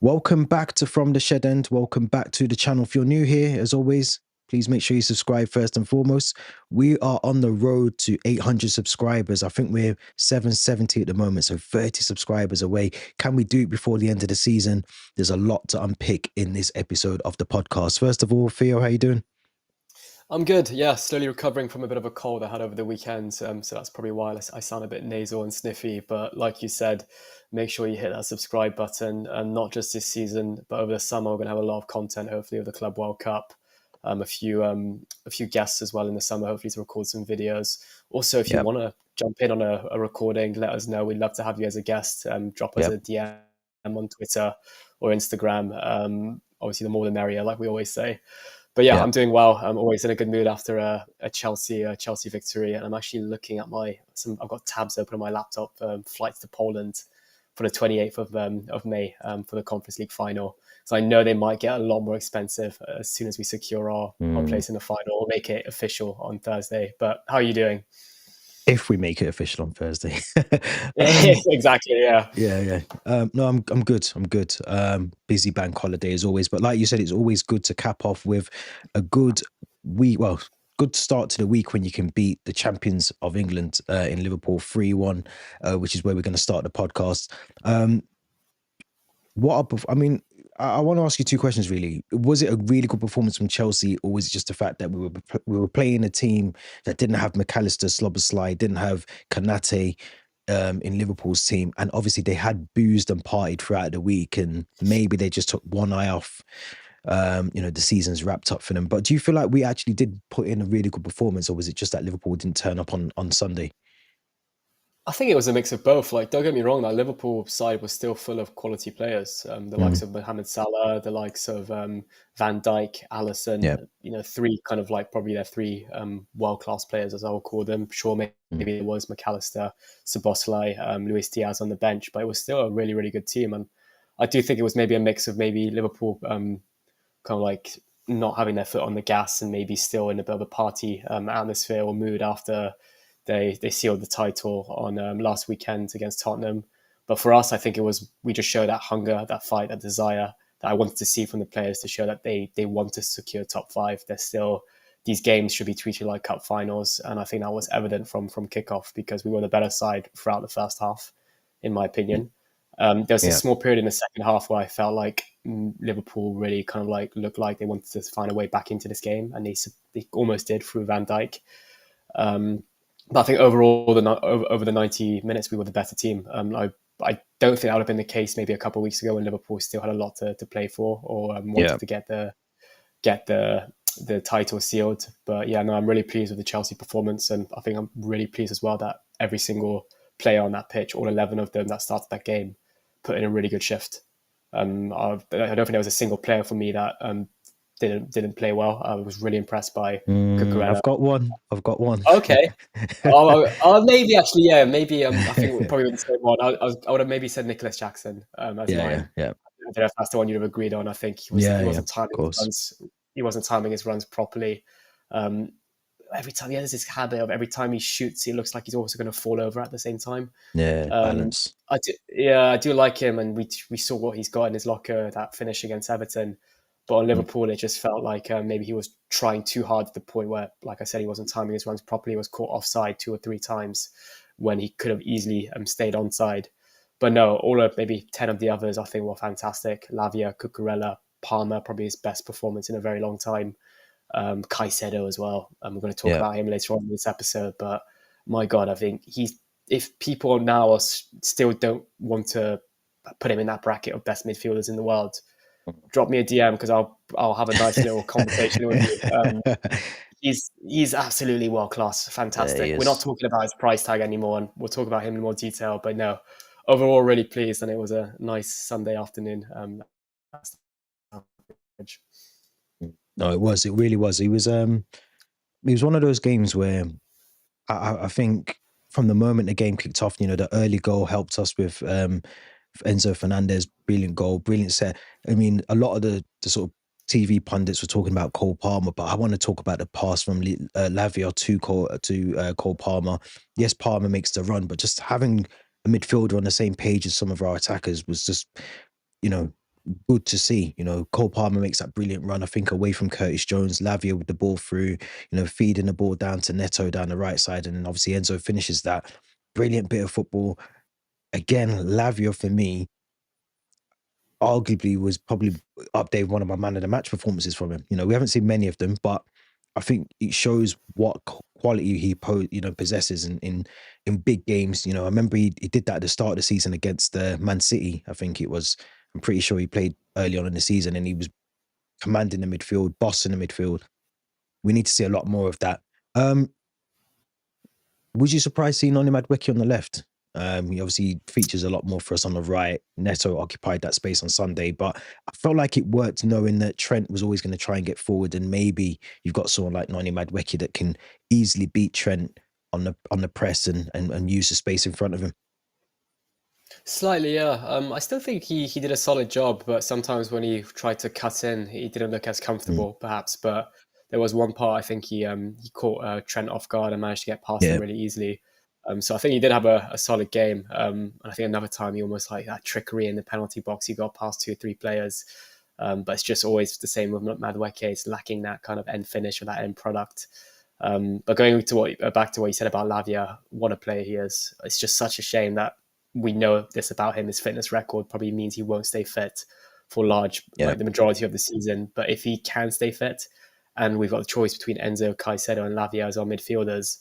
Welcome back to From the Shed End. Welcome back to the channel. If you're new here, as always, please make sure you subscribe first and foremost. We are on the road to 800 subscribers. I think we're 770 at the moment, so 30 subscribers away. Can we do it before the end of the season? There's a lot to unpick in this episode of the podcast. First of all, Theo, how you doing? I'm good. Yeah, slowly recovering from a bit of a cold I had over the weekend. So that's probably why I sound a bit nasal and sniffy. But like you said, make sure you hit that subscribe button. And not just this season, but over the summer, we're going to have a lot of content, hopefully, of the Club World Cup. A few guests as well in the summer, hopefully, to record some videos. Also, if you Yep, want to jump in on a recording, let us know. We'd love to have you as a guest. Drop us yep, a DM on Twitter or Instagram. Obviously, the more the merrier, like we always say. But yeah, I'm yep. doing well. I'm always in a good mood after a Chelsea victory, and I'm actually looking at I've got tabs open on my laptop. Flights to Poland for the 28th of May for the Conference League final. So I know they might get a lot more expensive as soon as we secure our Mm. place in the final or make it official on Thursday. But how are you doing? If we make it official on Thursday. um, Exactly. Yeah. Yeah, yeah. No, I'm good. I'm good. Busy bank holiday as always, but like you said, it's always good to cap off with a good week. Well, good start to the week when you can beat the champions of England in Liverpool 3-1, which is where we're going to start the podcast. Um, I mean, I want to ask you two questions really. Was it a really good performance from Chelsea, or was it just the fact that we were playing a team that didn't have McAllister, Slobberslide, didn't have Kanate in Liverpool's team, and obviously they had boozed and partied throughout the week, and maybe they just took one eye off. The season's wrapped up for them. But do you feel like we actually did put in a really good performance, or was it just that Liverpool didn't turn up on Sunday? I think it was a mix of both. Like, don't get me wrong, that Liverpool side was still full of quality players. The likes Mm, of Mohamed Salah, the likes of Van Dijk, yeah. Allison. Three kind of like probably their three world class players, as I will call them. Sure, Mm, maybe it was McAllister, Szoboszlai, Luis Diaz on the bench, but it was still a really, really good team. And I do think it was maybe a mix of maybe Liverpool kind of like not having their foot on the gas and maybe still in a bit of a party atmosphere or mood after they sealed the title on last weekend against Tottenham. But for us, I think we just show that hunger, that fight, that desire that I wanted to see from the players to show that they want to secure top five. They're still these games should be treated like cup finals, and I think that was evident from kickoff because we were the better side throughout the first half, in my opinion. There was a yeah. small period in the second half where I felt like Liverpool really kind of like looked like they wanted to find a way back into this game, and they almost did through Van Dijk. Um, but I think overall, over the 90 minutes, we were the better team. I don't think that would have been the case maybe a couple of weeks ago when Liverpool still had a lot to play for or Yeah. wanted to get the title sealed. But yeah, no, I'm really pleased with the Chelsea performance, and I think I'm really pleased as well that every single player on that pitch, all 11 of them that started that game, put in a really good shift. I don't think there was a single player for me that didn't play well. I was really impressed by Cucurella. I've got one. I've got one. Okay. Maybe actually, yeah, maybe. I think we're probably the same one. I would have maybe said Nicholas Jackson as Yeah, yeah, mine. yeah. I don't know if that's the one you'd have agreed on. I think Yeah, he yeah, wasn't of timing his course. runs. He wasn't timing his runs properly. Um, every time he has this habit of every time he shoots, it looks like he's also going to fall over at the same time. Yeah, balance. I do like him, and we saw what he's got in his locker, that finish against Everton. But on Mm, Liverpool, it just felt like maybe he was trying too hard to the point where, like I said, he wasn't timing his runs properly. He was caught offside 2 or 3 times when he could have easily stayed onside. But no, all of maybe 10 of the others I think were fantastic. Lavia, Cucurella, Palmer, probably his best performance in a very long time. Caicedo as well. We're going to talk yeah. about him later on in this episode. But my God, I think if people now still don't want to put him in that bracket of best midfielders in the world, drop me a DM because I'll have a nice little conversation with you. He's absolutely world class, Yeah, he fantastic. We're not is. talking about his price tag anymore, and we'll talk about him in more detail. But no, overall, really pleased, and it was a nice Sunday afternoon. No, it was. It really was. It was one of those games where I think from the moment the game kicked off, the early goal helped us with Enzo Fernandez, brilliant goal, brilliant set. I mean, a lot of the sort of TV pundits were talking about Cole Palmer, but I want to talk about the pass from Lavia to Cole Palmer. Yes, Palmer makes the run, but just having a midfielder on the same page as some of our attackers was just, you know, good to see. Cole Palmer makes that brilliant run, I think, away from Curtis Jones. Lavia with the ball through, feeding the ball down to Neto down the right side. And then obviously Enzo finishes that. Brilliant bit of football. Again, Lavia for me, arguably was probably up there one of my man of the match performances from him. We haven't seen many of them, but I think it shows what quality he possesses in big games. I remember he did that at the start of the season against Man City. I think it was. I'm pretty sure he played early on in the season, and he was commanding the midfield, bossing the midfield. We need to see a lot more of that. Was you surprised seeing Oni Madueke on the left? He obviously features a lot more for us on the right. Neto occupied that space on Sunday, but I felt like it worked knowing that Trent was always going to try and get forward, and maybe you've got someone like Noni Madueke that can easily beat Trent on the press and use the space in front of him. Slightly, yeah. I still think he did a solid job, but sometimes when he tried to cut in, he didn't look as comfortable, perhaps. But there was one part I think he caught Trent off guard and managed to get past him really easily. So I think he did have a solid game. And I think another time he almost like that trickery in the penalty box. He got past 2 or 3 players. But it's just always the same with Madueke. It's lacking that kind of end finish or that end product. But going to back to what you said about Lavia, what a player he is. It's just such a shame that we know this about him. His fitness record probably means he won't stay fit for like the majority of the season. But if he can stay fit, and we've got the choice between Enzo, Caicedo, and Lavia as our midfielders,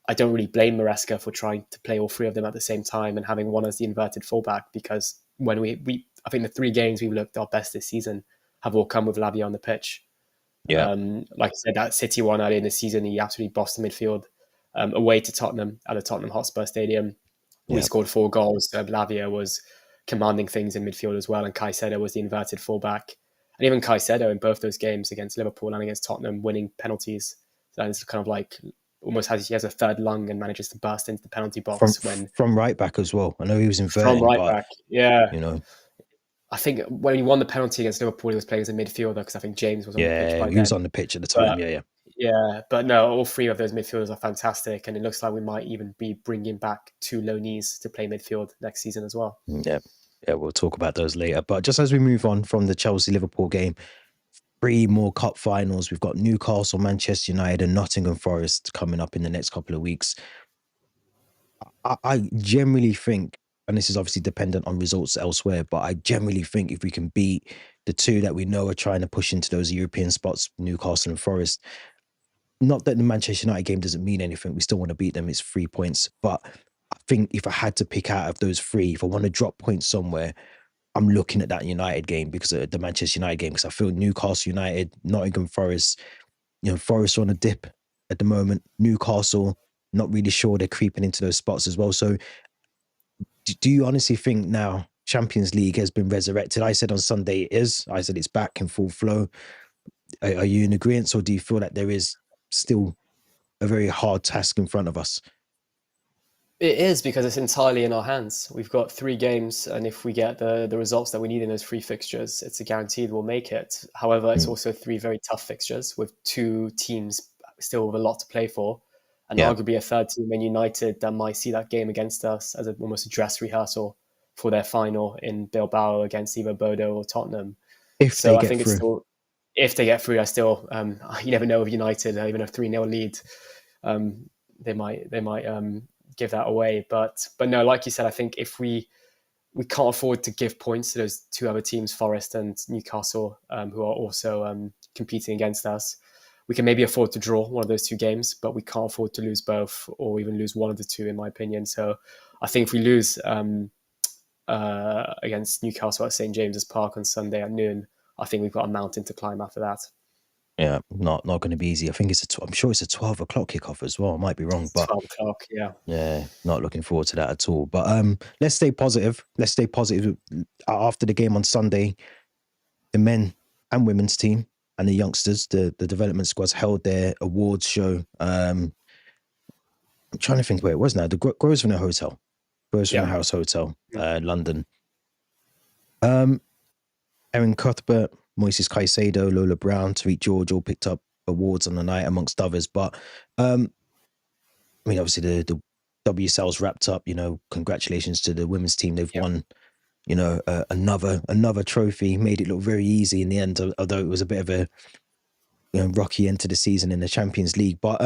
I don't really blame Maresca for trying to play all 3 of them at the same time and having one as the inverted fullback, because when I think the 3 games we've looked our best this season have all come with Lavia on the pitch. Yeah. Like I said, that City one earlier in the season, he absolutely bossed the midfield away to Tottenham at the Tottenham Hotspur Stadium. We scored 4 goals. Lavia was commanding things in midfield as well, and Caicedo was the inverted fullback. And even Caicedo in both those games against Liverpool and against Tottenham, winning penalties. So it's kind of like almost he has a third lung and manages to burst into the penalty box from right back as well. I know he was inverted from right back. Yeah, I think when he won the penalty against Liverpool, he was playing as a midfielder because I think James was on the pitch by then. He was on the pitch at the time. Yeah, but no, all 3 of those midfielders are fantastic, and it looks like we might even be bringing back 2 loanees to play midfield next season as well. Yeah, we'll talk about those later. But just as we move on from the Chelsea-Liverpool game, 3 more cup finals. We've got Newcastle, Manchester United, and Nottingham Forest coming up in the next couple of weeks. I generally think, and this is obviously dependent on results elsewhere, but I generally think if we can beat the 2 that we know are trying to push into those European spots, Newcastle and Forest, not that the Manchester United game doesn't mean anything. We still want to beat them. It's 3 points. But I think if I had to pick out of those 3, if I want to drop points somewhere, I'm looking at that United game because of the Manchester United game, because I feel Newcastle United, Nottingham Forest, Forest are on a dip at the moment. Newcastle, not really sure they're creeping into those spots as well. So do you honestly think now Champions League has been resurrected? I said on Sunday it is. I said it's back in full flow. Are you in agreement, or do you feel that there is still a very hard task in front of us? It is, because it's entirely in our hands. We've got 3 games, and if we get the results that we need in those 3 fixtures, it's a guarantee we'll make it. However, it's also 3 very tough fixtures with 2 teams still with a lot to play for, and arguably a third team in United that might see that game against us as almost a dress rehearsal for their final in Bilbao against either Bodo or Tottenham. If they get through, I still you never know with United, even a 3-0 lead, they might give that away. But no, like you said, I think if we can't afford to give points to those 2 other teams, Forest and Newcastle, who are also competing against us. We can maybe afford to draw one of those 2 games, but we can't afford to lose both, or even lose one of the 2, in my opinion. So I think if we lose against Newcastle at St James's Park on Sunday at noon, I think we've got a mountain to climb after that. Yeah, not going to be easy. I think I'm sure it's a 12 o'clock kickoff as well. I might be wrong, but 12 o'clock, yeah. Yeah, not looking forward to that at all. But let's stay positive. Let's stay positive. After the game on Sunday, the men and women's team and the youngsters, the development squads, held their awards show. I'm trying to think where it was now. The Grosvenor Hotel, Grosvenor House Hotel, London. Erin Cuthbert, Moises Caicedo, Lola Brown, Tariq George all picked up awards on the night, amongst others. But I mean, obviously the WSL's wrapped up. Congratulations to the women's team. They've won another trophy. Made it look very easy in the end, although it was a bit of a rocky end to the season in the Champions League. But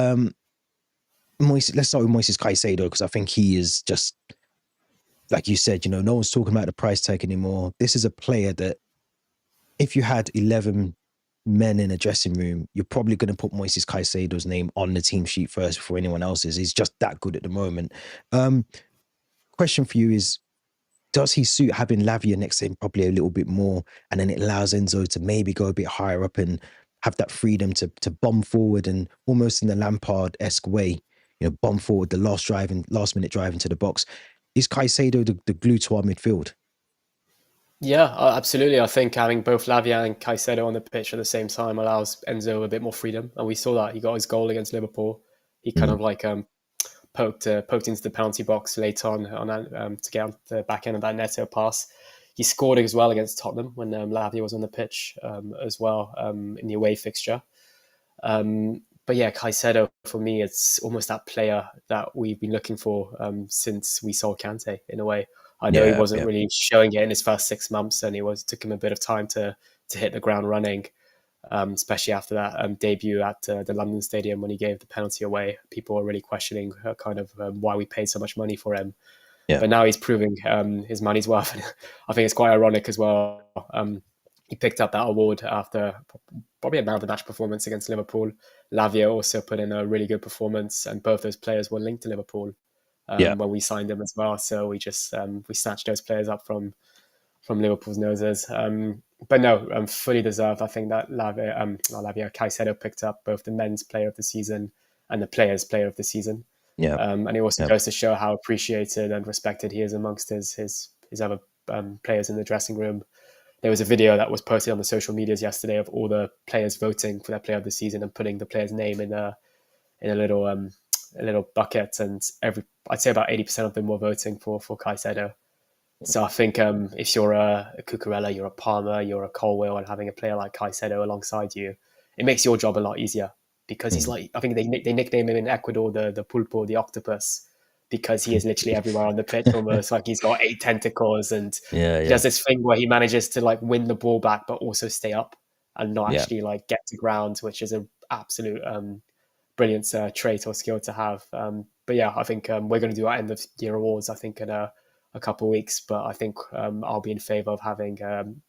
let's start with Moises Caicedo, because I think he is just, like you said, no one's talking about the price tag anymore. This is a player that if you had 11 men in a dressing room, you're probably going to put Moises Caicedo's name on the team sheet first before anyone else's. He's just that good at the moment. Question for you is, does he suit having Lavia next to him probably a little bit more, and then it allows Enzo to maybe go a bit higher up and have that freedom to bomb forward and almost in the Lampard-esque way, bomb forward the last minute drive into the box? Is Caicedo the glue to our midfield? Yeah, absolutely. I think having both Lavia and Caicedo on the pitch at the same time allows Enzo a bit more freedom, and we saw that. He got his goal against Liverpool. He kind of like poked into the penalty box late on to get on the back end of that Neto pass. He scored as well against Tottenham when Lavia was on the pitch as well in the away fixture. But yeah, Caicedo, for me, it's almost that player that we've been looking for since we saw Kante, in a way. I know he wasn't really showing it in his first 6 months, and it took him a bit of time to hit the ground running, especially after that debut at the London Stadium when he gave the penalty away. People were really questioning kind of why we paid so much money for him. Yeah. But now he's proving his money's worth. I think it's quite ironic as well. He picked up that award after probably a man of the match performance against Liverpool. Lavia also put in a really good performance, and both those players were linked to Liverpool when we signed them as well. So we just we snatched those players up from Liverpool's noses. But no, fully deserved. I think that Caicedo picked up both the men's player of the season and the players' player of the season. Yeah. And it also goes to show how appreciated and respected he is amongst his other players in the dressing room. There was a video that was posted on the social medias yesterday of all the players voting for their player of the season and putting the player's name in a little bucket, and I'd say about 80% of them were voting for Caicedo. So I think if you're a Cucurella, you're a Palmer, you're a Colwill, and having a player like Caicedo alongside you, it makes your job a lot easier, because he's like, I think they nickname him in Ecuador the pulpo, the octopus, because he is literally everywhere on the pitch, almost like he's got 8 tentacles, and he does this thing where he manages to like win the ball back but also stay up and not actually like get to ground, which is an absolute brilliant trait or skill to have. But yeah, I think we're going to do our end of year awards, I think, in a couple of weeks, but I think I'll be in favour of having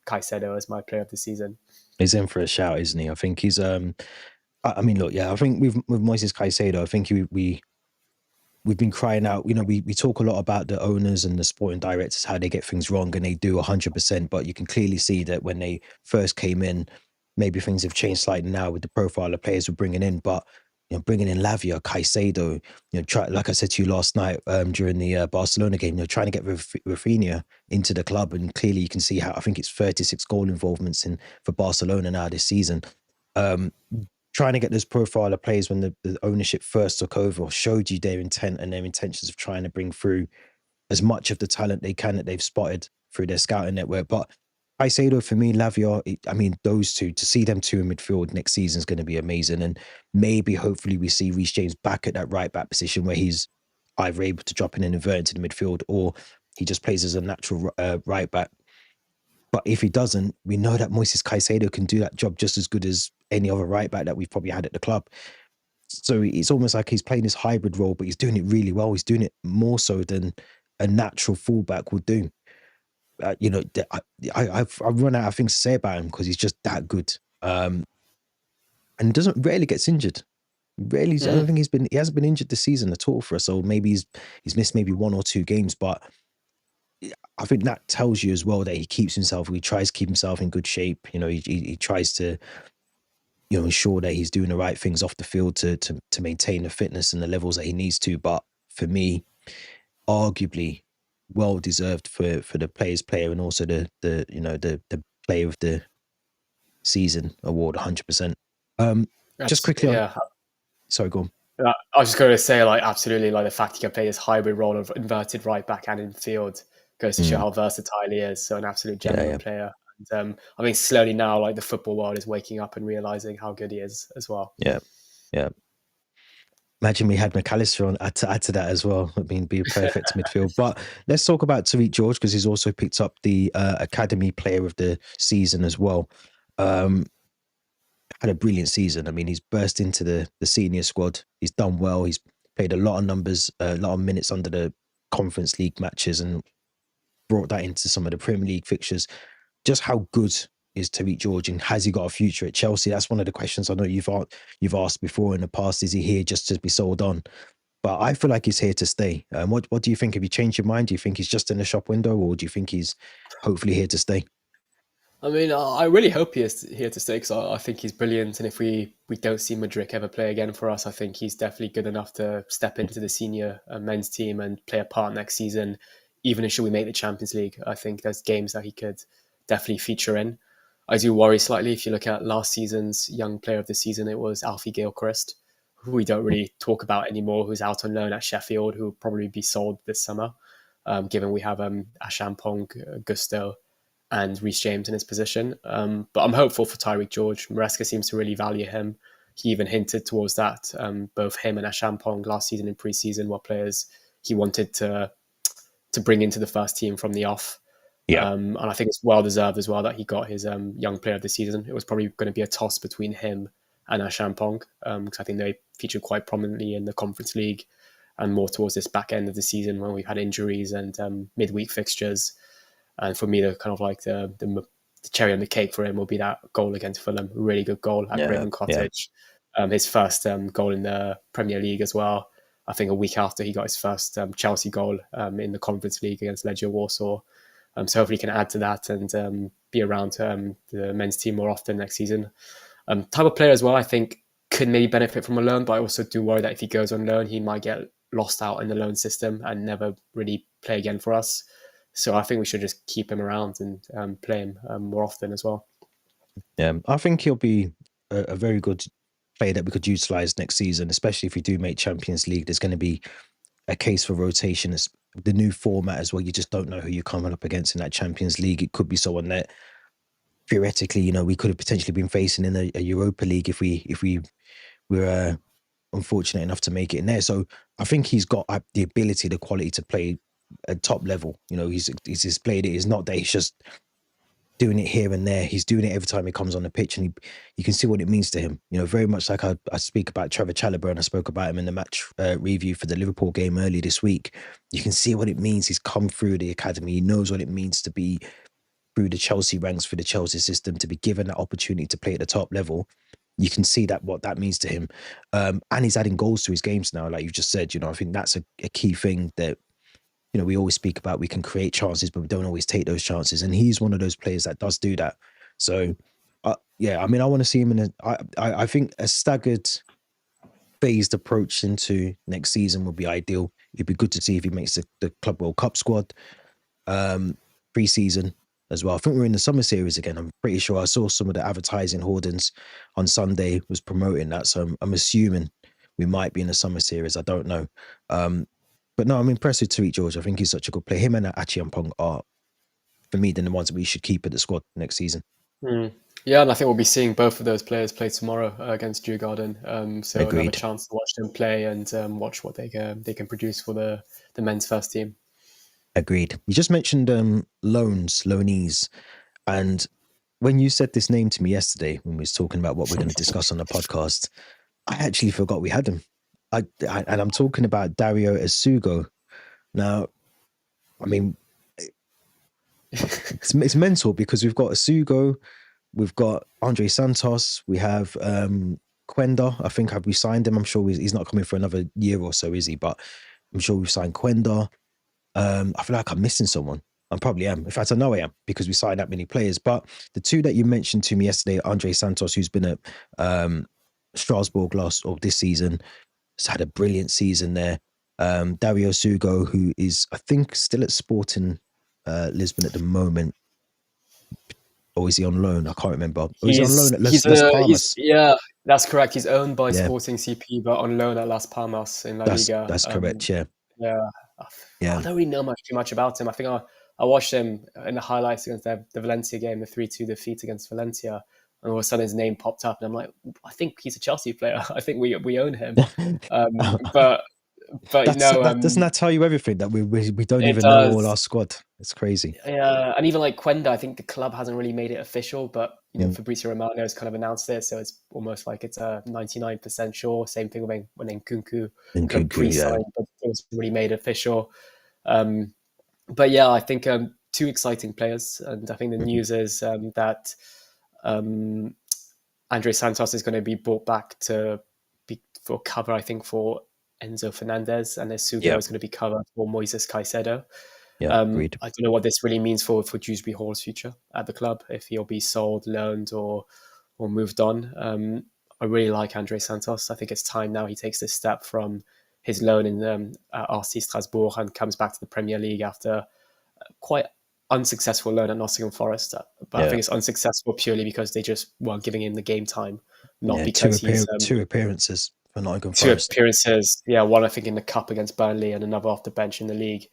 Caicedo as my player of the season. He's in for a shout, isn't he? I think he's I mean, look, I think with Moises Caicedo, I think we've been crying out. We talk a lot about the owners and the sporting directors, how they get things wrong, and they do 100%. But you can clearly see that when they first came in, maybe things have changed slightly now with the profile of players we're bringing in. But bringing in Lavia, Caicedo, like I said to you last night during the Barcelona game, trying to get Rafinha into the club, and clearly you can see how I think it's 36 goal involvements for Barcelona now this season. Trying to get this profile of players when the ownership first took over showed you their intent and their intentions of trying to bring through as much of the talent they can that they've spotted through their scouting network. But Caicedo, for me, Lavia, I mean, those two, to see them two in midfield next season is going to be amazing. And maybe, hopefully, we see Reece James back at that right back position where he's either able to drop in and invert into the midfield, or he just plays as a natural right back. But if he doesn't, we know that Moises Caicedo can do that job just as good as any other right back that we've probably had at the club. So it's almost like he's playing this hybrid role, but he's doing it really well. He's doing it more so than a natural fullback would do. I've run out of things to say about him because he's just that good. And rarely gets injured. Rarely, I don't think he hasn't been injured this season at all for us. So maybe he's missed maybe 1 or 2 games, but I think that tells you as well that he tries to keep himself in good shape. He tries to, ensure that he's doing the right things off the field to maintain the fitness and the levels that he needs to. But for me, arguably well deserved for the player's player, and also the player of the season award, 100%. Just quickly on. Sorry, go on. I was just going to say, like, absolutely, like the fact he can play this hybrid role of inverted right back and in field goes to show how versatile he is. So an absolute genuine player. And I mean, slowly now, like the football world is waking up and realizing how good he is as well. Yeah. Imagine we had McAllister on add to that as well. I mean, be a perfect midfield. But let's talk about Tariq George because he's also picked up the Academy Player of the Season as well. Um, had a brilliant season. I mean, he's burst into the senior squad. He's done well. He's played a lot of numbers, a lot of minutes under the Conference League matches, and brought that into some of the Premier League fixtures. Just how good is Tariq George, and has he got a future at Chelsea? That's one of the questions I know you've asked before in the past. Is he here just to be sold on? But I feel like he's here to stay. What do you think? Have you changed your mind? Do you think he's just in the shop window, or do you think he's hopefully here to stay? I mean, I really hope he is here to stay because I think he's brilliant. And if we don't see Mudryk ever play again for us, I think he's definitely good enough to step into the senior men's team and play a part next season. Even if should we make the Champions League, I think there's games that he could definitely feature in. I do worry slightly if you look at last season's young player of the season, it was Alfie Gilchrist, who we don't really talk about anymore, who's out on loan at Sheffield, who will probably be sold this summer, given we have Ashampong, Gusto, and Reece James in his position. But I'm hopeful for Tyreek George. Maresca seems to really value him. He even hinted towards that. Both him and Ashampong last season in pre-season were players he wanted to bring into the first team from the off. Yeah, And I think it's well deserved as well that he got his young player of the season. It was probably going to be a toss between him and Ashampong because I think they featured quite prominently in the Conference League and more towards this back end of the season when we've had injuries and midweek fixtures. And for me, the kind of like the cherry on the cake for him will be that goal against Fulham. Really good goal at Craven Cottage. His first goal in the Premier League as well. I think a week after he got his first Chelsea goal in the Conference League against Legia Warsaw. So hopefully he can add to that and be around the men's team more often next season. Type of player as well, I think, could maybe benefit from a loan, but I also do worry that if he goes on loan, he might get lost out in the loan system and never really play again for us. So I think we should just keep him around and play him more often as well. yeah. I think he'll be a very good player that we could utilize next season, especially if we do make Champions League. There's going to be a case for rotation. It's the new format as well. You just don't know who you're coming up against in that Champions League. It could be someone that theoretically, we could have potentially been facing in a Europa League if we were unfortunate enough to make it in there. So I think he's got the ability, the quality to play at top level. He's displayed it. It's not that he's just doing it here and there. He's doing it every time he comes on the pitch, and you can see what it means to him. Very much like I speak about Trevor Chalobah, and I spoke about him in the match review for the Liverpool game earlier this week. You can see what it means. He's come through the academy. He knows what it means to be through the Chelsea ranks, through the Chelsea system, to be given that opportunity to play at the top level. You can see that what that means to him. And he's adding goals to his games now, like you just said. I think that's a key thing that we always speak about. We can create chances, but we don't always take those chances. And he's one of those players that does do that. So, yeah, I mean, I want to see him in I think a staggered, phased approach into next season would be ideal. It'd be good to see if he makes the Club World Cup squad pre-season as well. I think we're in the summer series again. I'm pretty sure I saw some of the advertising hoardings on Sunday was promoting that. So I'm assuming we might be in the summer series. I don't know. But no, I'm impressed with Tariq George. I think he's such a good player. Him and Achiampong are, for me, then the ones that we should keep at the squad next season. Yeah, and I think we'll be seeing both of those players play tomorrow against Djurgården. So we'll have a chance to watch them play and watch what they can produce for the men's first team. Agreed. You just mentioned loanees. And when you said this name to me yesterday, when we was talking about what we're going to discuss on the podcast, I actually forgot we had him. And I'm talking about Dario Essugo. Now, I mean, it's mental because we've got Essugo, we've got Andre Santos, we have Quenda. I think have we signed him? I'm sure he's not coming for another year or so, is he? But I'm sure we've signed Quenda. I feel like I'm missing someone. I probably am. In fact, I know I am because we signed that many players. But the two that you mentioned to me yesterday, Andre Santos, who's been at Strasbourg this season, has had a brilliant season there. Dario Sugo, who is, I think, still at Sporting Lisbon at the moment. Or is he on loan? I can't remember. Or is he on loan at Las Palmas? Yeah, that's correct. He's owned by Sporting CP, but on loan at Las Palmas in La Liga. That's correct, yeah. I don't really know too much about him. I think I watched him in the highlights against the Valencia game, the 3-2 defeat against Valencia. and all of a sudden his name popped up, and I'm like, I think he's a Chelsea player. I think we own him. But no, That doesn't that tell you everything that we don't it even know all our does. squad. It's crazy. Yeah, and even like Quenda, I think the club hasn't really made it official, but Mm. Fabrizio Romano has kind of announced it, so it's almost like it's a 99% sure. Same thing when Nkunku And kind of Kunku, yeah, pre-signed, but it was really made official. Um, but yeah, I think two exciting players, and I think the Mhm. news is that um, Andre Santos is going to be brought back to be for cover, I think, for Enzo Fernandez, and Essugo Yeah, is going to be covered for Moises Caicedo. yeah, agreed. I don't know what this really means for Dewsbury Hall's future at the club, if he'll be sold, loaned, or moved on. I really like Andre Santos. I think it's time now he takes this step from his loan in RC Strasbourg and comes back to the Premier League after quite unsuccessful loan at Nottingham Forest. But I Yeah, think it's unsuccessful purely because they just weren't giving him the game time, not yeah. because he's Two appearances for Nottingham two Forest. appearances. Yeah, one I think in the cup against Burnley and another off the bench in the league.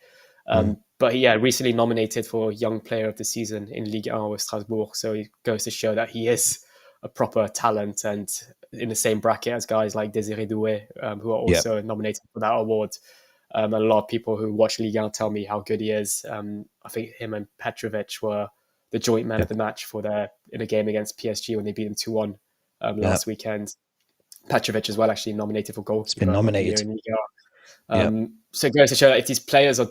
Mm. But yeah, recently nominated for Young Player of the Season in Ligue 1 with Strasbourg. So it goes to show that he is a proper talent and in the same bracket as guys like Desiré Doué, who are Yeah, also nominated for that award. And a lot of people who watch Ligue 1 tell me how good he is. I think him and Petrovic were the joint man yeah, of the match for their in a game against PSG when they beat them 2-1 yeah. last weekend. Petrovic as well, actually nominated for It's been goalkeeper of the year nominated. in Ligue 1. Yeah. So it goes to show that if these players are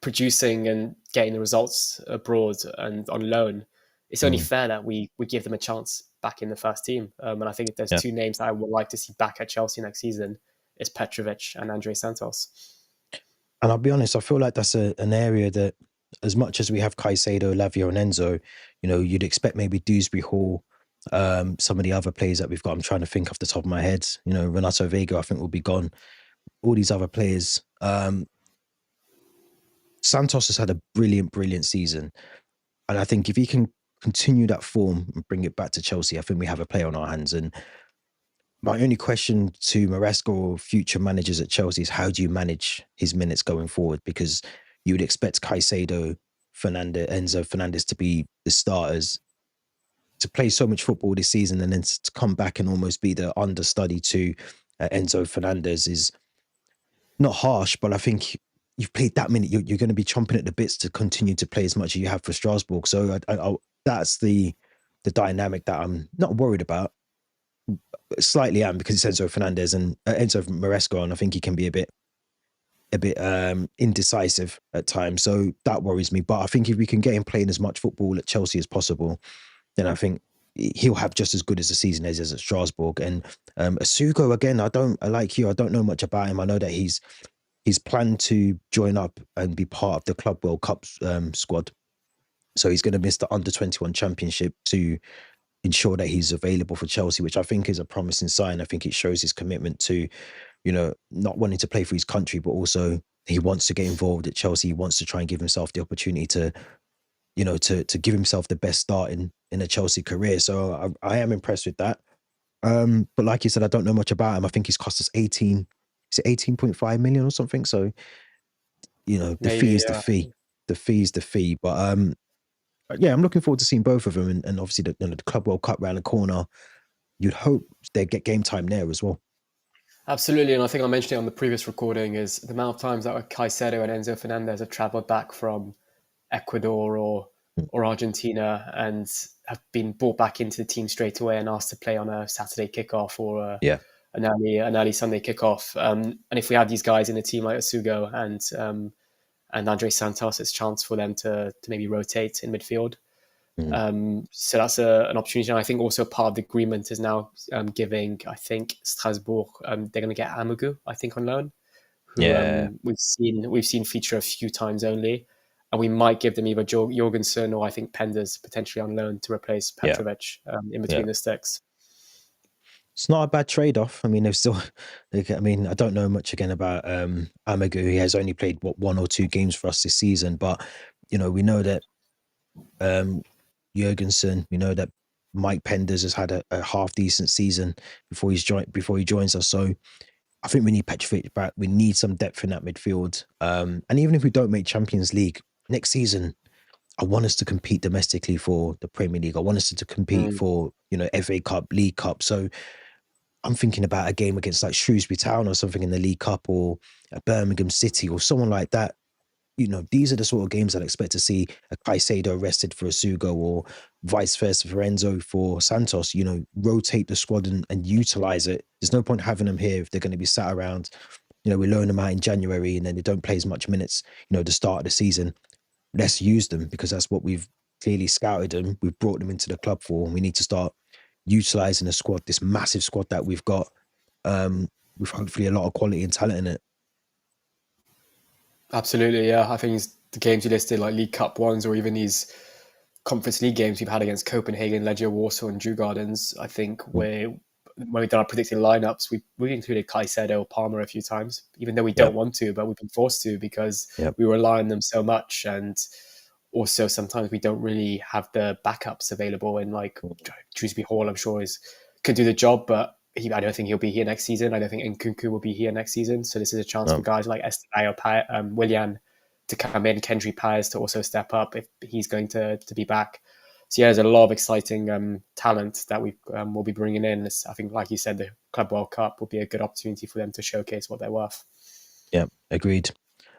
producing and getting the results abroad and on loan, it's only Mm. fair that we give them a chance back in the first team. And I think if there's Yeah. two names that I would like to see back at Chelsea next season, it's Petrovic and Andre Santos. And I'll be honest, I feel like that's an area that, as much as we have Caicedo, Lavia, and Enzo, you'd expect maybe Dewsbury Hall, some of the other players that we've got. I'm trying to think off the top of my head. Renato Vega, I think, will be gone. All these other players. Santos has had a brilliant, brilliant season. And I think if he can continue that form and bring it back to Chelsea, I think we have a player on our hands. And my only question to Maresca or future managers at Chelsea is how do you manage his minutes going forward? Because you would expect Caicedo, Enzo Fernandez to be the starters, to play so much football this season, and then to come back and almost be the understudy to Enzo Fernandez is not harsh, but I think you've played that many. You're going to be chomping at the bits to continue to play as much as you have for Strasbourg. So that's the dynamic that I'm not worried about. Slightly am, because it's Enzo Fernandez and Enzo Maresca, and I think he can be a bit indecisive at times. So that worries me. But I think if we can get him playing as much football at Chelsea as possible, then I think he'll have just as good as a season as at Strasbourg. And Essugo, again, I don't know much about him. I know that he's planned to join up and be part of the Club World Cup squad. So he's going to miss the under-21 championship to ensure that he's available for Chelsea, which I think is a promising sign. I think it shows his commitment to, not wanting to play for his country, but also he wants to get involved at Chelsea. He wants to try and give himself the opportunity to, to give himself the best start in a Chelsea career. So I am impressed with that. But like you said, I don't know much about him. I think he's cost us 18.5 million or something. So, the fee Maybe, is the yeah. fee. The fee is the fee. But yeah, I'm looking forward to seeing both of them. And obviously the Club World Cup round the corner, you'd hope they get game time there as well. Absolutely, and I think I mentioned it on the previous recording, is the amount of times that Caicedo and Enzo Fernandez have travelled back from Ecuador or Argentina and have been brought back into the team straight away and asked to play on a Saturday kickoff or Yeah. an early Sunday kickoff. And if we had these guys in a team like Essugo and Andre Santos, it's a chance for them to maybe rotate in midfield. So that's an opportunity. And I think also part of the agreement is now giving, I think, Strasbourg, they're going to get Amagu, I think, on loan, who Yeah. we've seen feature a few times only. And we might give them either Jorgensen or I think Penders potentially on loan to replace Yeah. Petrovic in Yeah. between the sticks. It's not a bad trade-off. I mean, they've still. I mean, I don't know much again about Amagu. He has only played one or two games for us this season, but we know that Jurgensen. We know that Mike Penders has had a half decent season before he joins us. So I think we need Petrovic back. We need some depth in that midfield. And even if we don't make Champions League next season, I want us to compete domestically for the Premier League. I want us to compete Mm. for, FA Cup, League Cup. So I'm thinking about a game against like Shrewsbury Town or something in the League Cup, or a Birmingham City or someone like that. These are the sort of games I'd expect to see a Caicedo rested for Essugo, or vice versa for Enzo for Santos. Rotate the squad and utilize it. There's no point having them here if they're going to be sat around. We loan them out in January and then they don't play as much minutes, the start of the season. Let's use them, because that's what we've clearly scouted them. We've brought them into the club for, and we need to start utilizing the squad, this massive squad that we've got, with hopefully a lot of quality and talent in it. Absolutely, yeah. I think the games you listed, like League Cup ones, or even these Conference League games we've had against Copenhagen, Legia Warsaw, and Djurgårdens, I think when we've done our predicted lineups, we included Caicedo, Palmer a few times, even though we don't want to, but we've been forced to because we rely on them so much. And also sometimes we don't really have the backups available. And like Shrewsbury Hall, I'm sure could do the job, but I don't think he'll be here next season. I don't think Nkunku will be here next season. So this is a chance for guys like Esteban or Willian to come in, Kendry Pires to also step up if he's going to be back. So yeah, there's a lot of exciting talent that we will be bringing in. I think, like you said, the Club World Cup will be a good opportunity for them to showcase what they're worth. Yeah, agreed.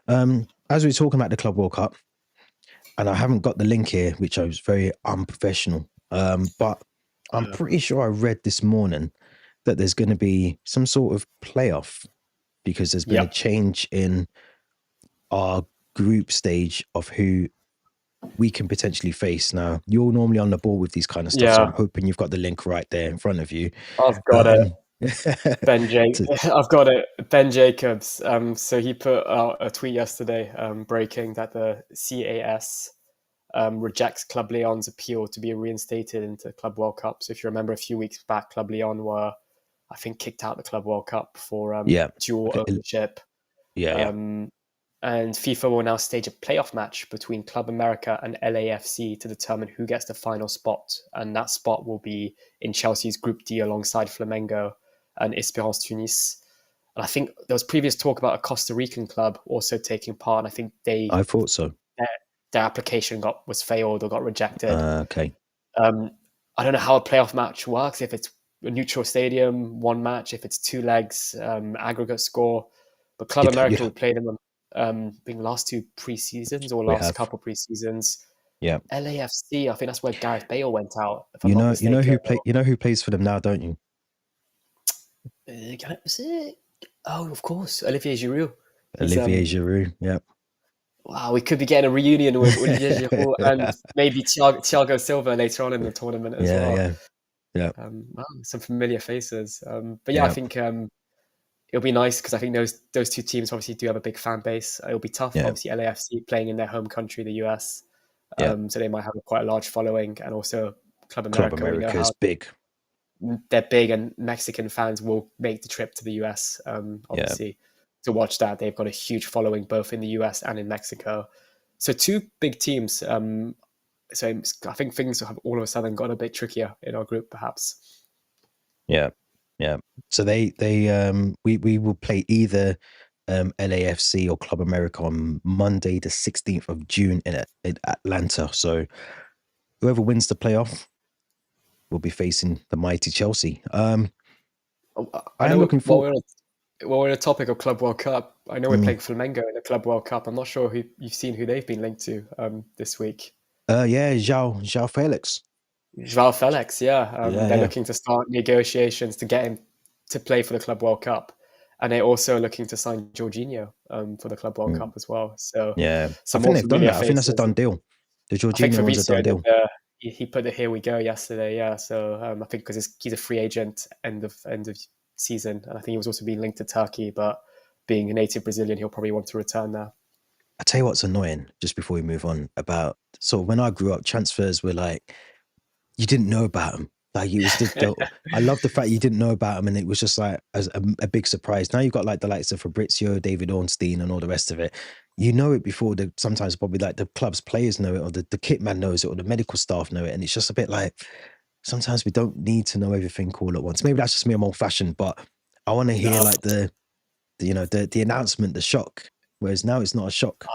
As we're talking about the Club World Cup, and I haven't got the link here, which I was very unprofessional, but I'm pretty sure I read this morning that there's going to be some sort of playoff, because there's been a change in our group stage of who we can potentially face. Now, you're normally on the ball with these kind of stuff, so I'm hoping you've got the link right there in front of you. I've got it. I've got it. Ben Jacobs. So he put out a tweet yesterday breaking that the CAS rejects Club Leon's appeal to be reinstated into Club World Cup. So if you remember a few weeks back, Club Leon were, I think, kicked out the Club World Cup for dual ownership. And FIFA will now stage a playoff match between Club America and LAFC to determine who gets the final spot. And that spot will be in Chelsea's Group D alongside Flamengo and Esperance Tunis. And I think there was previous talk about a Costa Rican club also taking part. And I think I thought so. Their application was failed or got rejected. Okay. I don't know how a playoff match works, if it's a neutral stadium, one match, if it's two legs, aggregate score. But Club America will play them on being last two pre-seasons or couple pre-seasons. Yeah. LAFC, I think that's where Gareth Bale went out. If I'm you not know mistaken. who plays for them now, don't you? Oh, of course, Olivier Giroud. Olivier Giroud, yeah. Wow, we could be getting a reunion with Olivier Giroud and maybe Thiago Silva later on in the tournament as well. Yeah. Wow, some familiar faces. But yeah, I think it'll be nice because I think those two teams obviously do have a big fan base. It'll be tough, obviously, LAFC playing in their home country, the US. So they might have quite a large following, and also Club America. Club America is big. They're big, and Mexican fans will make the trip to the US, obviously, to watch that. They've got a huge following both in the US and in Mexico. So two big teams. So I think things have all of a sudden got a bit trickier in our group, perhaps. Yeah. So we will play either LAFC or Club America on Monday, the 16th of June in Atlanta. So whoever wins the playoff will be facing the mighty Chelsea. I'm looking forward. While we're on the topic of Club World Cup, I know we're playing Flamengo in the Club World Cup. I'm not sure you've seen who they've been linked to this week. João Felix. João Felix, they're looking to start negotiations to get him to play for the Club World Cup, and they're also looking to sign Jorginho for the Club World Cup as well. So I think they've done that. I think that's a done deal. The Jorginho one's a done deal. He put the "Here we go" yesterday. So I think because he's a free agent end of season, and I think he was also being linked to Turkey, but being a native Brazilian, he'll probably want to return there. I tell you what's annoying, just before we move on, about when I grew up, transfers were like, you didn't know about them. Like it was I love the fact you didn't know about them, and it was just like a big surprise. Now you've got like the likes of Fabrizio, David Ornstein, and all the rest of it. You know it before sometimes probably like the club's players know it, or the kit man knows it, or the medical staff know it, and it's just a bit like sometimes we don't need to know everything all at once. Maybe that's just me, I'm old fashioned, but I want to hear the announcement, the shock. Whereas now it's not a shock.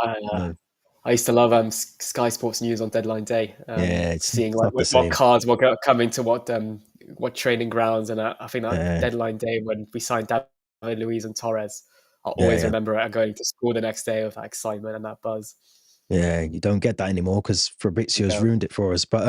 I used to love Sky Sports News on deadline day, Yeah, seeing it's like not the what same. cards were coming to what training grounds, and I think that Yeah, deadline day when we signed David Luiz and Torres, I'll yeah, always yeah, remember it and going to school the next day with that excitement and that buzz. yeah. You don't get that anymore because Fabrizio's No. ruined it for us. But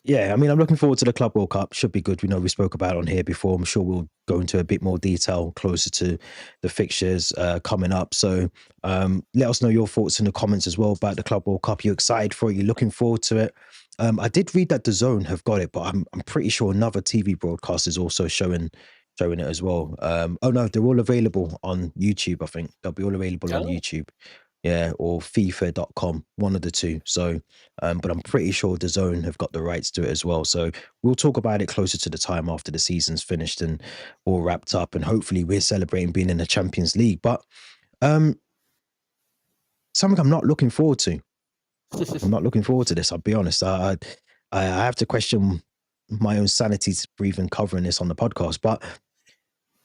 yeah, I mean, I'm looking forward to the Club World Cup. Should be good. We know we spoke about it on here before. I'm sure we'll go into a bit more detail closer to the fixtures coming up. So let us know your thoughts in the comments as well about the Club World Cup. You excited for it? You looking forward to it? I did read that the Zone have got it, but I'm pretty sure another TV broadcast is also showing it as well. Oh no, they're all available on YouTube. I think they'll be all available on Oh, YouTube. Yeah, or FIFA.com, one of the two. So but I'm pretty sure the Zone have got the rights to it as well. So we'll talk about it closer to the time after the season's finished and all wrapped up. And hopefully we're celebrating being in the Champions League. But um, something I'm not looking forward to. I'm not looking forward to this. I'll be honest. I have to question my own sanity for even covering this on the podcast. But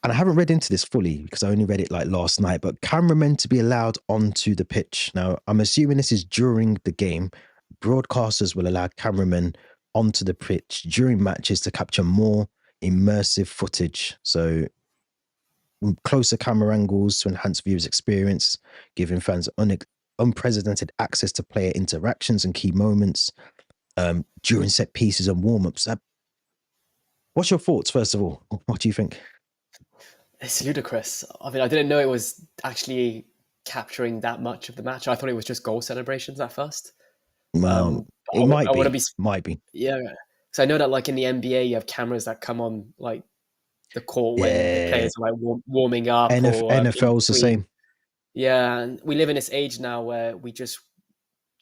and I haven't read into this fully because I only read it like last night, but cameramen to be allowed onto the pitch. Now, I'm assuming this is during the game. Broadcasters will allow cameramen onto the pitch during matches to capture more immersive footage. So, closer camera angles to enhance viewers' experience, giving fans unprecedented access to player interactions and key moments during set pieces and warm ups. What's your thoughts, first of all? What do you think? it's ludicrous. I mean, I didn't know it was actually capturing that much of the match. I thought it was just goal celebrations at first. It I might want to be, be, might be. yeah, because I know that like in the NBA, you have cameras that come on like the court when the Yeah, players are like warming up or in NFL's the between. same. Yeah, and we live in this age now where we just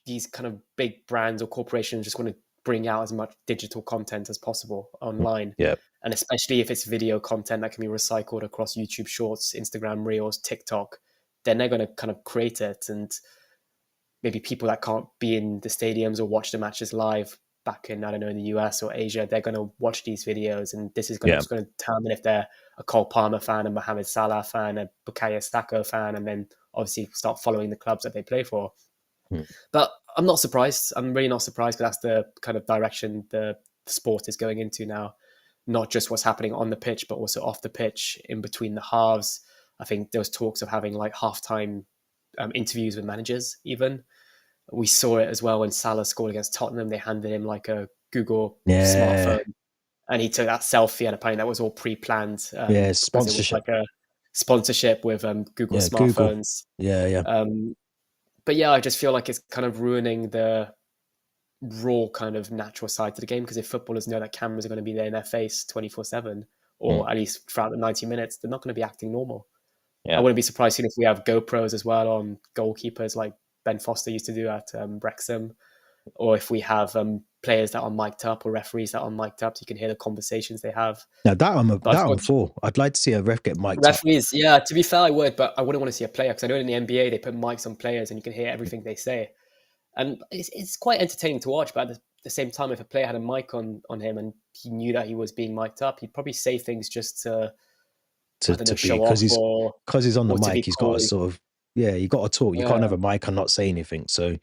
these kind of big brands or corporations just want to bring out as much digital content as possible online. Yeah, And especially if it's video content that can be recycled across YouTube Shorts, Instagram Reels, TikTok, then they're going to kind of create it. And maybe people that can't be in the stadiums or watch the matches live back in, I don't know, in the US or Asia, they're going to watch these videos. And this is yeah. just going to determine if they're a Cole Palmer fan, a Mohamed Salah fan, a Bukayo Saka fan, and then obviously start following the clubs that they play for. Hmm. But I'm not surprised. I'm really not surprised because that's the kind of direction the sport is going into now. Not just what's happening on the pitch, but also off the pitch, in between the halves. I think there was talks of having like halftime interviews with managers. Even we saw it as well when Salah scored against Tottenham. They handed him like a Google Yeah, smartphone, and he took that selfie. And apparently that was all pre-planned yeah. because it was Sponsorship. like a sponsorship with Google Yeah, Google. smartphones. Yeah, yeah, But yeah, I just feel like it's kind of ruining the raw kind of natural side to the game because if footballers know that cameras are going to be there in their face 24/7 mm, or at least throughout the 90 minutes, they're not going to be acting normal. I yeah. wouldn't be surprised if we have GoPros as well on goalkeepers like Ben Foster used to do at Wrexham, or if we have players that are mic'd up or referees that are mic'd up so you can hear the conversations they have. Now But that I'm for. I'd like to see a ref get mic'd up. referees, yeah, to be fair, I would, but I wouldn't want to see a player because I know in the NBA they put mics on players and you can hear everything they say. And it's quite entertaining to watch. But at the same time, if a player had a mic on him and he knew that he was being mic'd up, he'd probably say things just to, I don't To know, be show off because he's on the or to mic. be He's got to cool. sort of you got to talk. You can't Yeah. have a mic and not say anything. So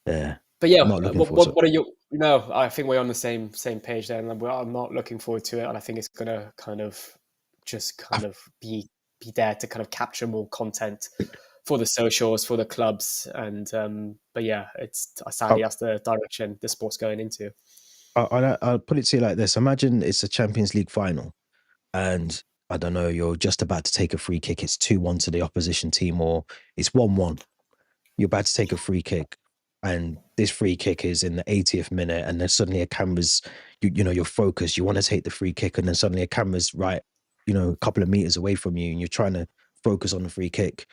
yeah, But yeah, not looking forward to it. what are you? No, I think we're on the same page there, and I'm not looking forward to it. And I think it's gonna kind of just kind of be there to kind of capture more content for the socials, for the clubs, and but yeah, it's sadly I'll, that's the direction the sport's going into. I'll put it to you like this: imagine it's a Champions League final, and I don't know, you're just about to take a free kick. It's 2-1 to the opposition team, or it's 1-1. You're about to take a free kick, and this free kick is in the 80th minute, and then suddenly a camera's, you know, you're focused, you want to take the free kick, and then suddenly a camera's right, you know, a couple of meters away from you, and you're trying to focus on the free kick.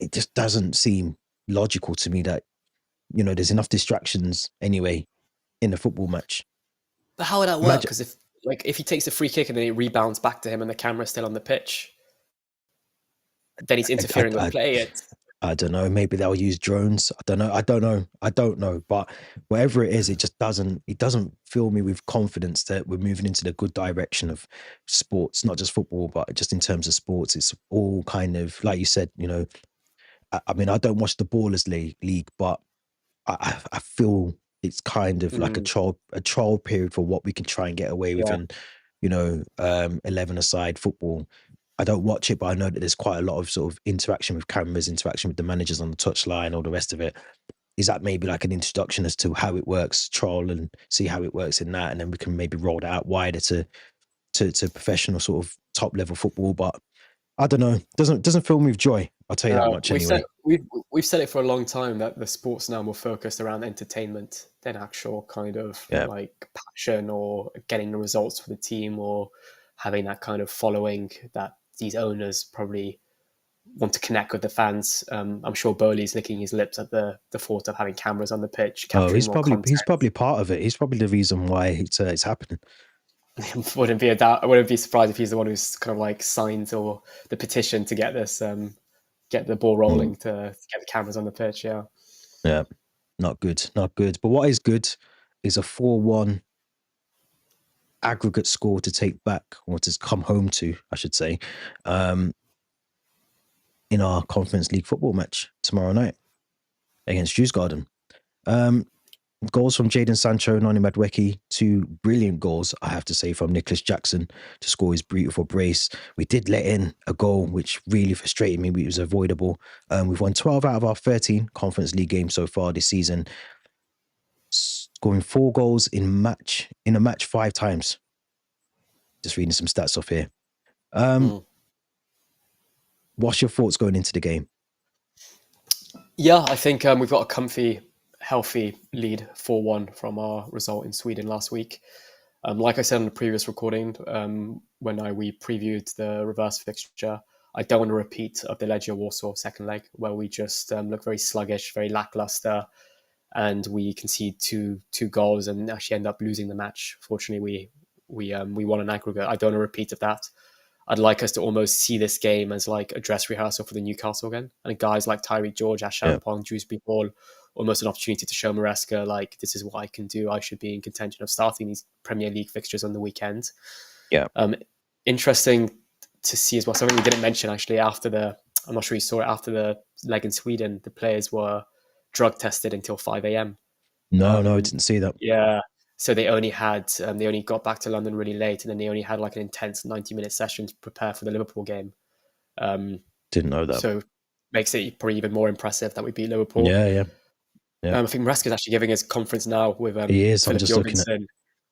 It just doesn't seem logical to me that, you know, there's enough distractions anyway in a football match. But how would that work? Imagine, Because if he takes a free kick and then it rebounds back to him and the camera's still on the pitch, then he's I, I, interfering with I, play. It's I don't know. Maybe they'll use drones. I don't know. I don't know. I don't know. But whatever it is, it just doesn't. It doesn't fill me with confidence that we're moving into the good direction of sports, not just football, but just in terms of sports. It's all kind of like you said. You know, I mean, I don't watch the Ballers League, but I feel it's kind of like Mm, a trial period for what we can try and get away with yeah. in, 11-a-side football. I don't watch it, but I know that there's quite a lot of sort of interaction with cameras, interaction with the managers on the touchline, all the rest of it. Is that maybe like an introduction as to how it works, trial and see how it works in that, and then we can maybe roll that out wider to professional sort of top level football? But I don't know. Doesn't fill me with joy. I'll tell you that much We've said anyway. we've said it for a long time that the sports now are more focused around entertainment than actual kind of Yeah. like passion or getting the results for the team or having that kind of following that these owners probably want to connect with the fans. I'm sure Bowley's licking his lips at the thought of having cameras on the pitch, Oh, capturing more he's content. probably part of it. He's probably the reason why it's happening. Wouldn't be a doubt. I wouldn't be surprised if he's the one who's kind of like signed or the petition to get this, get the ball Mm. rolling to get the cameras on the pitch. Yeah. Yeah, not good, not good. But what is good is a 4-1 aggregate score to take back, or to come home to, I should say, in our Conference League football match tomorrow night against Djurgården. Goals from Jadon Sancho, Noni Madueke, 2 brilliant goals, I have to say, from Nicholas Jackson to score his beautiful brace. We did let in a goal, which really frustrated me. It was avoidable. We've won 12 out of our 13 Conference League games so far this season, scoring 4 goals in a match 5 times. Just reading some stats off here. What's your thoughts going into the game? Yeah, I think we've got a comfy, healthy lead 4-1 from our result in Sweden last week. Like I said on the previous recording, when we previewed the reverse fixture, I don't want to repeat of the Legia Warsaw second leg, where we just look very sluggish, very lackluster, and we concede two goals and actually end up losing the match. Fortunately, we won an aggregate. I don't want to repeat of that. I'd like us to almost see this game as like a dress rehearsal for the Newcastle game. And guys like Tyreek George, Ashampong, Dewsbury Hall, almost an opportunity to show Maresca, like, this is what I can do. I should be in contention of starting these Premier League fixtures on the weekend. Yeah. Interesting to see as well. Something we didn't mention actually I'm not sure you saw it, after the leg in Sweden, the players were drug tested until 5 a.m. No, I didn't see that. Yeah. So they only got back to London really late, and then they only had like an intense 90-minute session to prepare for the Liverpool game. Didn't know that. So makes it probably even more impressive that we beat Liverpool. Yeah. I think Maresca's actually giving his conference now with He is. I'm Philip just looking at. Jorgensen.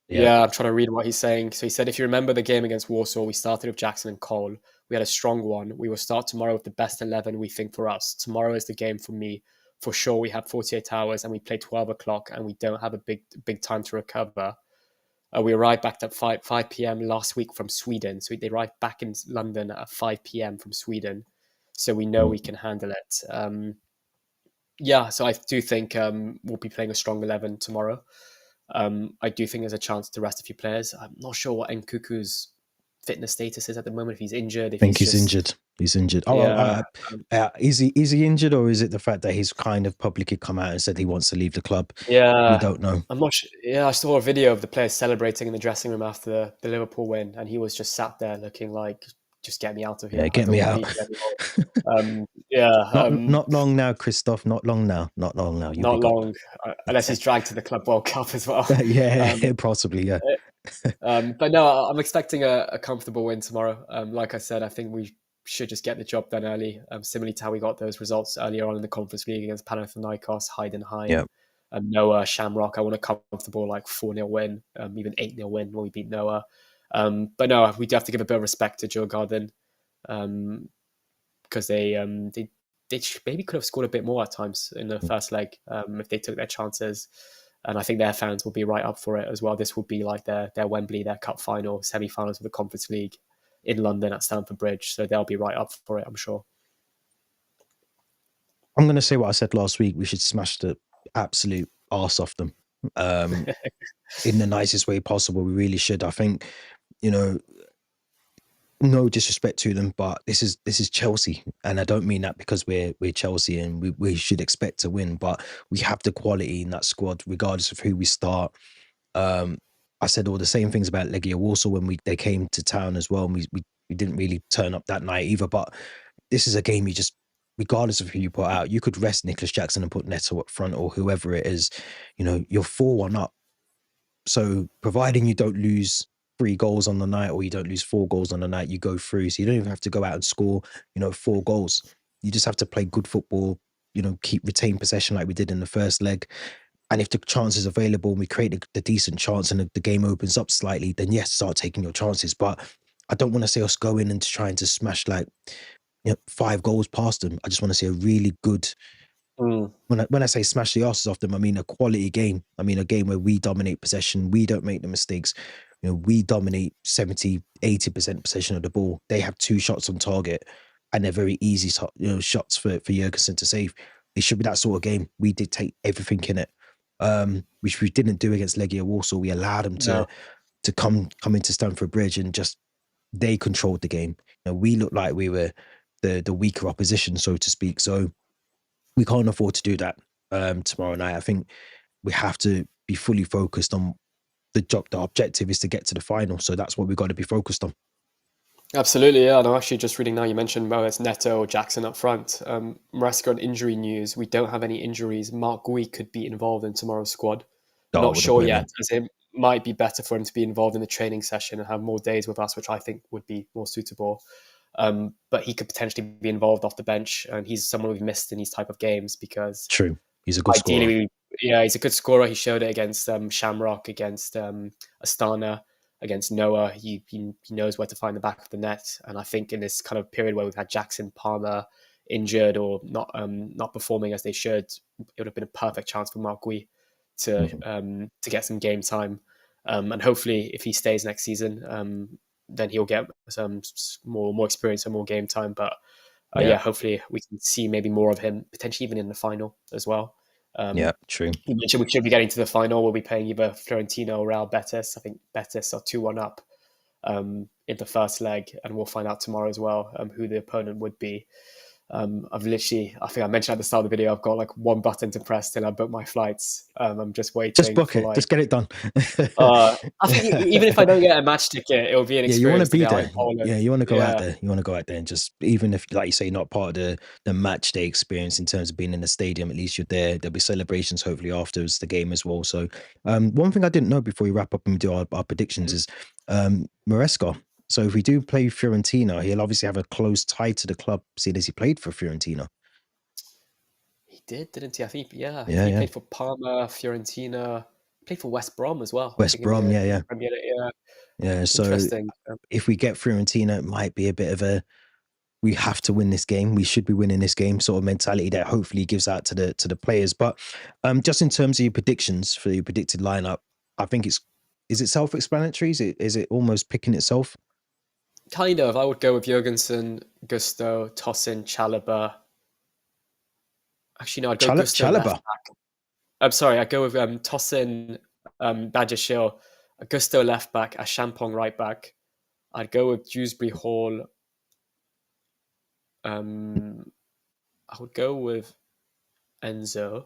Yeah. Yeah, I'm trying to read what he's saying. So he said, if you remember the game against Warsaw, we started with Jackson and Cole. We had a strong one. We will start tomorrow with the best 11 we think for us. Tomorrow is the game for me. For sure, we have 48 hours and we play 12 o'clock and we don't have a big time to recover. We arrived back at 5 p.m. last week from Sweden. So they arrived back in London at 5 p.m. from Sweden. So we know we can handle it. Yeah, so I do think we'll be playing a strong 11 tomorrow. I do think there's a chance to rest a few players. I'm not sure what Nkuku's fitness status is at the moment. If he's injured, I think he's injured. He's injured. Yeah. Is he injured, or is it the fact that he's kind of publicly come out and said he wants to leave the club? Yeah, we don't know. I'm not sure. Yeah, I saw a video of the players celebrating in the dressing room after the Liverpool win, and he was just sat there looking like, "Just get me out of here. Yeah, get me out." Not long now, Christoph. Not long now. Not long now. Not long, unless he's dragged to the Club World Cup as well. Yeah, possibly. Yeah. But no, I'm expecting a comfortable win tomorrow. Like I said, I think we should just get the job done early, similarly to how we got those results earlier on in the Conference League against Panathinaikos, Heidenheim, Noah, Shamrock. I want a comfortable like 4-0 win, even 8-0 win when we beat Noah. But no, we do have to give a bit of respect to Djurgården, because they maybe could have scored a bit more at times in the first leg if they took their chances. And I think their fans will be right up for it as well. This will be like their Wembley, their cup final, semi-finals of the Conference League in London at Stamford Bridge. So they'll be right up for it, I'm sure. I'm going to say what I said last week. We should smash the absolute arse off them in the nicest way possible. We really should. I think, no disrespect to them, but this is Chelsea, and I don't mean that because we're Chelsea and we should expect to win, but we have the quality in that squad regardless of who we start. I said all the same things about Legia Warsaw when they came to town as well, and we didn't really turn up that night either. But this is a game you just regardless of who you put out, you could rest Nicholas Jackson and put Neto up front or whoever it is. You know, you're 4-1 up. So providing you don't lose 3 goals on the night or you don't lose 4 goals on the night, you go through. So you don't even have to go out and score, 4 goals. You just have to play good football, retain possession like we did in the first leg. And if the chance is available and we create the decent chance and the game opens up slightly, then yes, start taking your chances. But I don't want to see us go in and trying to smash 5 goals past them. I just want to see a really good, when I say smash the asses off them, I mean a quality game. I mean a game where we dominate possession, we don't make the mistakes. We dominate 70, 80% possession of the ball. They have 2 shots on target, and they're very easy, shots for Jurgensen to save. It should be that sort of game. We dictate everything in it, which we didn't do against Legia Warsaw. We allowed them to come into Stamford Bridge and just they controlled the game. We looked like we were the weaker opposition, so to speak. So we can't afford to do that tomorrow night. I think we have to be fully focused on the job. The objective is to get to the final, so that's what we've got to be focused on. Absolutely, yeah. And I'm actually just reading now, you mentioned it's Neto or Jackson up front. Maresca on injury news. We don't have any injuries. Mark Gui could be involved in tomorrow's squad. Not sure yet, as it might be better for him to be involved in the training session and have more days with us, which I think would be more suitable. But he could potentially be involved off the bench, and he's someone we've missed in these type of games because true, he's a good scorer. He's a good scorer. He showed it against Shamrock, against Astana, against Noah. He knows where to find the back of the net, and I think in this kind of period where we've had Jackson, Palmer injured or not performing as they should, it would have been a perfect chance for Mark Gui to get some game time, and hopefully if he stays next season, then he'll get some more experience and more game time. But hopefully we can see maybe more of him, potentially even in the final as well. True. You mentioned we should be getting to the final. We'll be playing either Fiorentina or Real Betis. I think Betis are 2-1 up in the first leg, and we'll find out tomorrow as well who the opponent would be. I think I mentioned at the start of the video, I've got like one button to press and I book my flights. I'm just waiting. Just book it. Just get it done. I think even if I don't get a match ticket, it'll be an experience. You want to be there. Yeah, you want to go out there. You want to go out there and just, even if, like you say, not part of the match day experience in terms of being in the stadium, at least you're there. There'll be celebrations hopefully afterwards the game as well. So one thing I didn't know before we wrap up and do our predictions is Maresca. So if we do play Fiorentina, he'll obviously have a close tie to the club, seeing as he played for Fiorentina. He did, didn't he? I think, he played for Parma, Fiorentina, played for West Brom as well. West Brom, yeah. So if we get Fiorentina, it might be a bit of we have to win this game. We should be winning this game sort of mentality that hopefully gives out to the players. But just in terms of your predictions for your predicted lineup, I think is it self-explanatory? Is it almost picking itself? Kind of. I would go with Jurgensen, Gusto, Tosin, Chalobah. Actually, no, I'd go Gusto left back. I'm sorry, I'd go with Tosin, Bajashil, Gusto left back, Ashampong right back. I'd go with Dewsbury Hall. I would go with Enzo.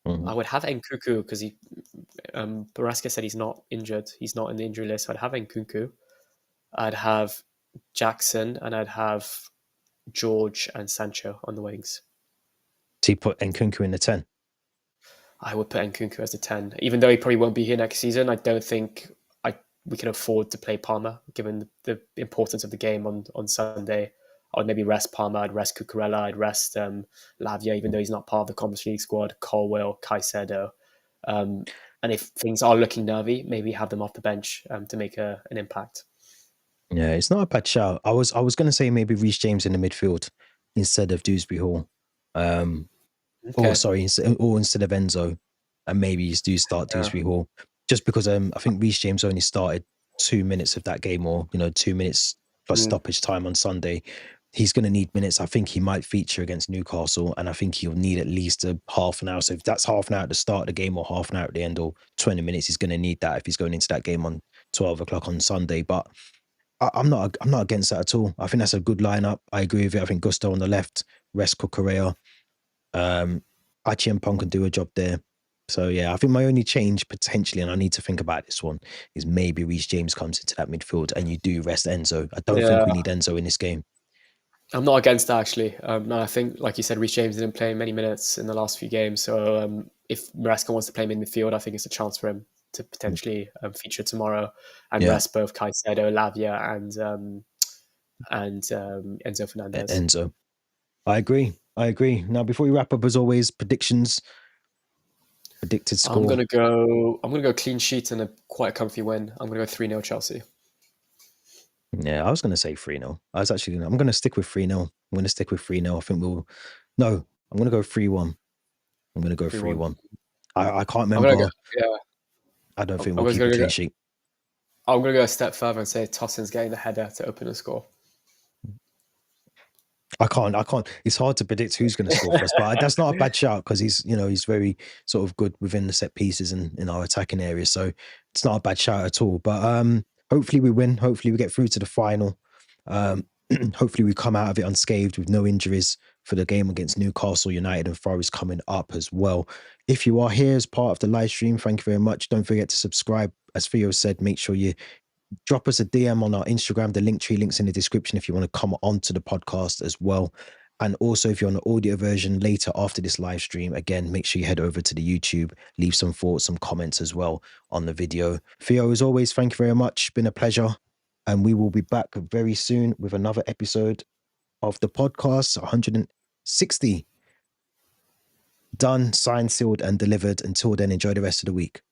I would have Nkunku because Baraska said he's not injured. He's not in the injury list. So I'd have Nkunku. I'd have Jackson, and I'd have George and Sancho on the wings. So you put Nkunku in the 10? I would put Nkunku as the 10. Even though he probably won't be here next season, I don't think we can afford to play Palmer, given the importance of the game on Sunday. I would maybe rest Palmer, I'd rest Cucurella, I'd rest Lavia, even though he's not part of the Conference League squad, Colwill, Caicedo. And if things are looking nervy, maybe have them off the bench to make an impact. Yeah, it's not a bad shout. I was going to say maybe Reece James in the midfield instead of Dewsbury Hall. Or instead of Enzo, and maybe you do start Dewsbury Hall, just because I think Reece James only started 2 minutes of that game, or 2 minutes plus stoppage time on Sunday. He's going to need minutes. I think he might feature against Newcastle, and I think he'll need at least a half an hour. So if that's half an hour at the start of the game or half an hour at the end, or 20 minutes, he's going to need that if he's going into that game on 12 o'clock on Sunday. But I'm not against that at all. I think that's a good lineup. I agree with it. I think Gusto on the left, rest Cucurella. Achiampong can do a job there. So yeah, I think my only change potentially, and I need to think about this one, is maybe Reece James comes into that midfield and you do rest Enzo. I don't think we need Enzo in this game. I'm not against that actually. And I think, like you said, Reece James didn't play many minutes in the last few games. So if Maresca wants to play him in midfield, I think it's a chance for him to potentially feature tomorrow and Yeah, rest both Caicedo, Lavia, and Enzo Fernandez. Enzo. I agree. I agree. Now, before we wrap up, as always, predictions, predicted I'm score. gonna go. I'm gonna go clean sheet and a quite comfy win. I'm gonna go 3-0 Chelsea. Yeah, I was going to say 3-0. I'm going to stick with 3-0. I'm going to stick with 3-0. I think no, I'm going to go 3-1. I'm going to go 3-1. 3-1. I can't I'm gonna go. remember. Yeah, I don't think I'm we'll just keep a gonna clean go. sheet. I'm gonna go a step further and say Tossin's getting the header to open the score. I can't. It's hard to predict who's going to score for us, but that's not a bad shout because he's very sort of good within the set pieces and in our attacking area. So it's not a bad shout at all. But hopefully we win. Hopefully we get through to the final. Hopefully we come out of it unscathed with no injuries for the game against Newcastle United and Forest coming up as well. If you are here as part of the live stream, thank you very much. Don't forget to subscribe. As Theo said, make sure you drop us a DM on our Instagram. The link tree links in the description if you want to come onto the podcast as well. And also, if you're on the audio version later after this live stream, again, make sure you head over to the YouTube, leave some thoughts, some comments as well on the video. Theo, as always, thank you very much. Been a pleasure. And we will be back very soon with another episode of the podcast, 160. Done, signed, sealed, and delivered. Until then, enjoy the rest of the week.